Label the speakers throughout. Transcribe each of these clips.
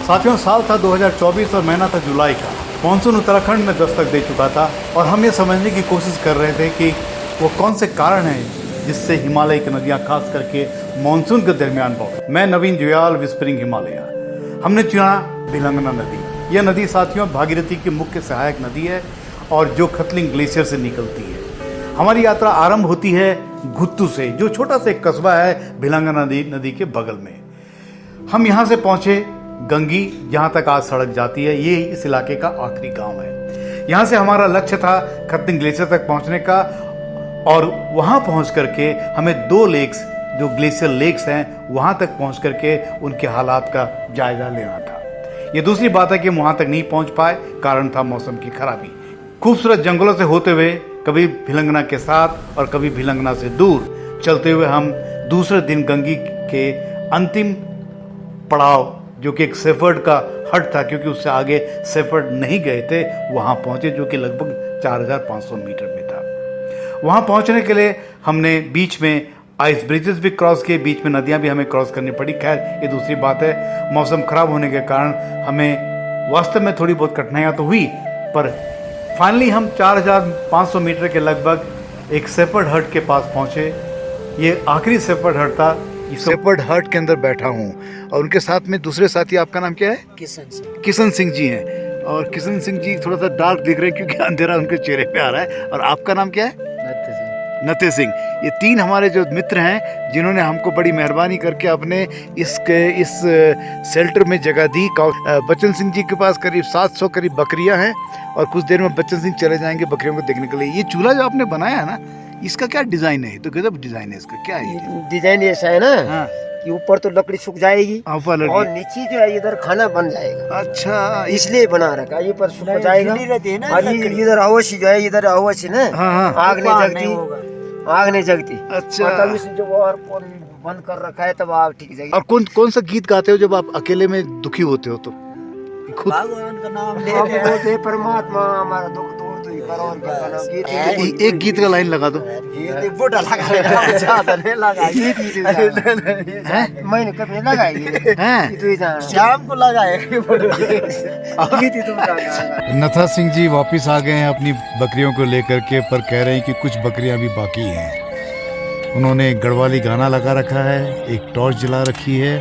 Speaker 1: साथियों, साल था 2024 और महीना था जुलाई का। मानसून उत्तराखंड में दस्तक दे चुका था और हम ये समझने की कोशिश कर रहे थे कि वो कौन से कारण हैं जिससे हिमालय की नदियां खास करके मानसून के दरमियान बहती। मैं नवीन जुयाल, विस्परिंग हिमालय। हमने चुना भिलंगना नदी। यह नदी साथियों भागीरथी की मुख्य सहायक नदी है और जो खतलिंग ग्लेशियर से निकलती है। हमारी यात्रा आरंभ होती है गुत्तू से, जो छोटा सा एक कस्बा है भिलंगना नदी के बगल में। हम यहाँ से पहुंचे गंगी, जहाँ तक आज सड़क जाती है। ये इस इलाके का आखिरी गांव है। यहाँ से हमारा लक्ष्य था खतलिंग ग्लेशियर तक पहुँचने का और वहाँ पहुँच करके हमें 2 लेक्स, जो ग्लेशियर लेक्स हैं, वहाँ तक पहुँच करके उनके हालात का जायजा लेना था। ये दूसरी बात है कि हम वहाँ तक नहीं पहुँच पाए, कारण था मौसम की खराबी। खूबसूरत जंगलों से होते हुए कभी भिलंगना के साथ और कभी भिलंगना से दूर चलते हुए हम दूसरे दिन गंगी के अंतिम पड़ाव, जो कि एक शेफर्ड का हट था, क्योंकि उससे आगे शेफर्ड नहीं गए थे, वहाँ पहुँचे, जो कि लगभग 4500 मीटर में था। वहाँ पहुँचने के लिए हमने बीच में आइस ब्रिजेस भी क्रॉस किए, बीच में नदियाँ भी हमें क्रॉस करनी पड़ी। खैर, ये दूसरी बात है। मौसम खराब होने के कारण हमें वास्तव में थोड़ी बहुत कठिनाइयाँ तो हुई, पर फाइनली हम 4500 मीटर के लगभग एक शेफर्ड हट के पास पहुँचे। ये आखिरी शेफर्ड हट था। शेफर्ड हट के अंदर बैठा हूँ और उनके साथ में दूसरे साथी, आपका नाम क्या है? किशन सिंह जी हैं। और किशन सिंह जी थोड़ा सा डार्क दिख रहे हैं क्योंकि अंधेरा उनके चेहरे पे आ रहा है। और आपका नाम क्या है? नते सिंह। ये 3 हमारे जो मित्र हैं जिन्होंने हमको बड़ी मेहरबानी करके अपने इस शेल्टर में जगह दी। बच्चन सिंह जी के पास करीब 700 करीब बकरियां हैं और कुछ देर में बच्चन सिंह चले जाएंगे बकरियों को देखने के लिए। ये चूल्हा जो आपने बनाया है ना, इसका क्या डिजाइन है? तो गजब डिजाइन है इसका। क्या है
Speaker 2: डिजाइन? ऐसा है ना,
Speaker 1: हाँ,
Speaker 2: कि ऊपर तो लकड़ी सूख जाएगी और नीचे जो है इधर खाना बन जाएगा।
Speaker 1: अच्छा,
Speaker 2: इसलिए बना रखा है। ऊपर सूख जाएगा और इधर अवश्य जो है, इधर अवश्य ना आग नहीं जगती, आग नहीं जगती।
Speaker 1: अच्छा,
Speaker 2: तब इसे जो और बंद कर रखा है तब आग ठीक जाएगी।
Speaker 1: और कौन सा गीत गाते हो जब आप अकेले में दुखी होते हो? तो खुद
Speaker 2: भगवान का नाम लेते हैं, परमात्मा हमारा दुख दूर तो ही करो। और क्या नाम गीत है?
Speaker 1: एक गीत का लाइन लगा दो।
Speaker 2: ये बोटा लगा ज्यादा नहीं लगा। मैंने कभी लगाई, शाम को लगाए।
Speaker 1: नथा सिंह जी वापस आ गए हैं अपनी बकरियों को लेकर के, पर कह रहे हैं कि कुछ बकरियां भी बाकी हैं। उन्होंने गढ़वाली गाना लगा रखा है, एक टॉर्च जला रखी है,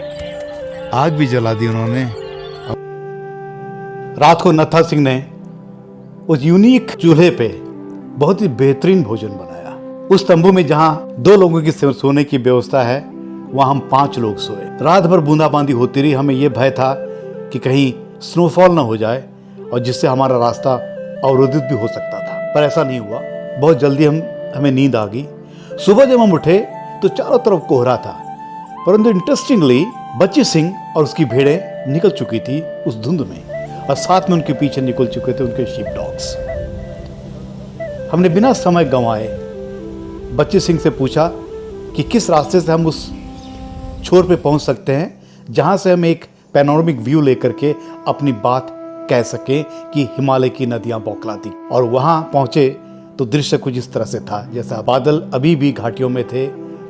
Speaker 1: आग भी जला दी उन्होंने। रात को नथा सिंह ने उस यूनिक चूल्हे पे बहुत ही बेहतरीन भोजन बनाया। उस तंबू में जहां 2 लोगों की सोने की व्यवस्था है, वहां हम 5 लोग सोए। रात भर बूंदाबांदी होती रही। हमें यह भय था कि कहीं स्नोफॉल ना हो जाए और जिससे हमारा रास्ता अवरोधित भी हो सकता था, पर ऐसा नहीं हुआ। बहुत जल्दी हमें नींद आ गई। सुबह जब हम उठे तो चारों तरफ कोहरा था, परंतु इंटरेस्टिंगली बच्ची सिंह और उसकी भेड़ें निकल चुकी थी उस धुंध में, और साथ में उनके पीछे निकल चुके थे उनके शीप डॉग्स। हमने बिना समय गंवाए बच्ची सिंह से पूछा कि किस रास्ते से हम उस छोर पे पहुंच सकते हैं जहां से हम एक पैनोरामिक व्यू लेकर के अपनी बात कह सकें कि हिमालय की नदियां बौखलाती। और वहां पहुंचे तो दृश्य कुछ इस तरह से था, जैसा बादल अभी भी घाटियों में थे।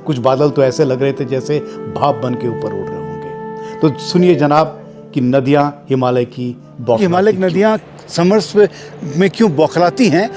Speaker 1: कुछ बादल तो ऐसे लग रहे थे जैसे भाप बन के ऊपर उड़ रहे होंगे। तो सुनिए जनाब कि नदियां हिमालय की नदियां समर्स में क्यों बौखलाती हैं।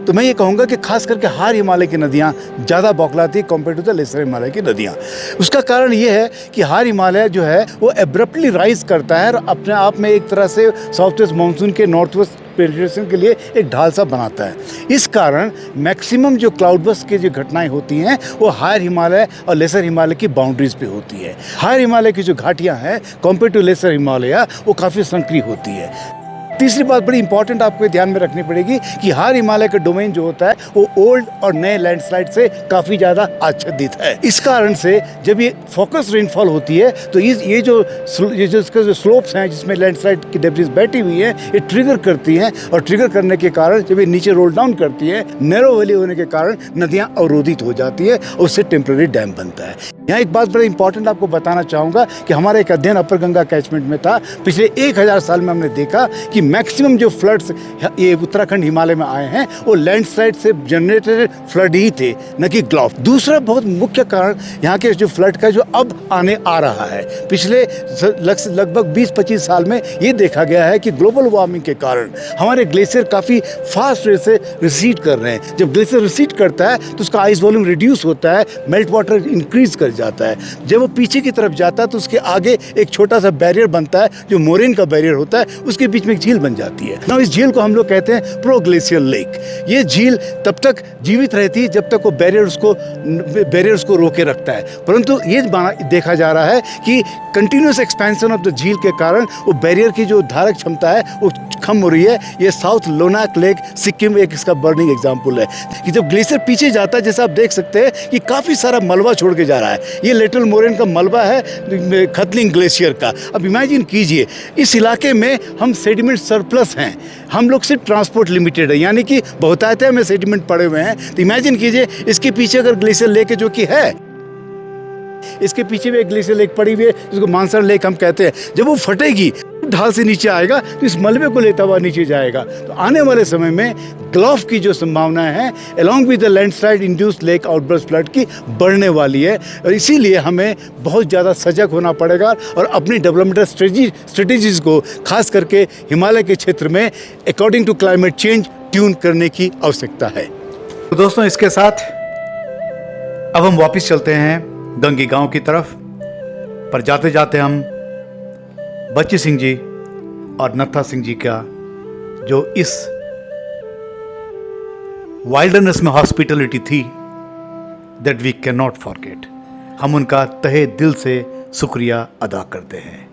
Speaker 1: तो मैं ये कहूँगा कि खास करके हार हिमालय की नदियाँ ज़्यादा बौखलाती है compare to the lesser Himalaya की नदियाँ। उसका कारण ये है कि हार हिमालय जो है वो एब्रप्टली राइज करता है और अपने आप में एक तरह से साउथ वेस्ट मानसून के नॉर्थ वेस्ट पेनिट्रेशन के लिए एक ढाल सा बनाता है। इस कारण मैक्सिमम जो क्लाउड बर्स्ट की जो घटनाएं होती हैं वो हायर हिमालय और लेसर हिमालय की बाउंड्रीज पे होती है। हायर हिमालय की जो घाटियां हैं कंपेयर टू लेसर हिमालय वो काफ़ी संकरी होती है। तीसरी बात बड़ी इंपॉर्टेंट आपको ध्यान में रखनी पड़ेगी कि हार हिमालय का डोमेन जो होता है वो ओल्ड और नए लैंडस्लाइड से काफ़ी ज़्यादा आच्छादित है। इस कारण से जब ये फोकस रेनफॉल होती है तो ये जो इसके जो स्लोप्स हैं जिसमें लैंडस्लाइड की डेब्रिस बैठी हुई है, ये ट्रिगर करती हैं और ट्रिगर करने के कारण जब ये नीचे रोल डाउन करती है, नैरो वैली होने के कारण नदियाँ अवरोधित हो जाती है और उससे टेम्पररी डैम बनता है। यहाँ एक बात बड़ा इंपॉर्टेंट आपको बताना चाहूँगा कि हमारा एक अध्ययन अपर गंगा कैचमेंट में था। पिछले 1000 साल में हमने देखा कि मैक्सिमम जो फ्लड्स ये उत्तराखंड हिमालय में आए हैं वो लैंडस्लाइड से जनरेटेड फ्लड ही थे, न कि ग्लॉफ। दूसरा बहुत मुख्य कारण यहाँ के जो फ्लड का जो अब आने आ रहा है, पिछले लगभग 20-25 साल में ये देखा गया है कि ग्लोबल वार्मिंग के कारण हमारे ग्लेशियर काफ़ी फास्ट रेट से रिसीड कर रहे हैं। जब ग्लेशियर रिसीड करता है तो उसका आइस वॉल्यूम रिड्यूस होता है, मेल्ट वाटर इंक्रीज कर जाता है। जब वो पीछे की तरफ जाता है तो उसके आगे एक छोटा सा बैरियर बनता है जो मोरेन का बैरियर होता है, उसके बीच में एक झील बन जाती है ना। इस झील को हम लोग कहते हैं प्रोग्लेशियल लेक। ये झील तब तक जीवित रहती है जब तक वो बैरियर उसको रोके रखता है, परंतु ये देखा जा रहा है कि कंटिन्यूस एक्सपेंशन ऑफ द झील के कारण वो बैरियर की जो धारक क्षमता है वो कम हो रही है। ये साउथ लोनाक लेक सिक्किम एक इसका बर्निंग एग्जाम्पल है कि जब ग्लेशियर पीछे जाता है, जैसा आप देख सकते हैं कि काफ़ी सारा मलबा छोड़ के जा रहा है। ये लिटिल मोरेन का मलबा है खतलिंग ग्लेशियर का। अब इमेजिन कीजिए इस इलाके में हम सेडिमेंट सरप्लस हैं, हम लोग सिर्फ ट्रांसपोर्ट लिमिटेड है, यानी कि बहुतायत में सेडिमेंट पड़े हुए हैं। तो इमेजिन कीजिए इसके पीछे अगर ग्लेशियर लेक जो कि है, इसके पीछे भी एक ग्लेशियर लेक पड़ी हुई है जिसको मानसर लेक हम कहते हैं। जब वो फटेगी ढाल से नीचे आएगा तो इस मलबे को लेता हुआ नीचे जाएगा। तो आने वाले समय में ग्लॉफ की जो संभावना है along with the landslide induced lake outburst flood की बढ़ने वाली है, और इसीलिए हमें बहुत ज़्यादा सजग होना पड़ेगा और अपनी डेवलपमेंटल स्ट्रेटेजीज को खास करके हिमालय के क्षेत्र में according to climate change tune करने की आवश्यकता है। तो दोस्तों, इसके साथ अब हम वापस चलते हैं गंगी गांव की तरफ, पर जाते जाते हम बच्ची सिंह जी और नत्था सिंह जी का जो इस वाइल्डनेस में हॉस्पिटलिटी थी, that we can not forget, हम उनका तहे दिल से शुक्रिया अदा करते हैं।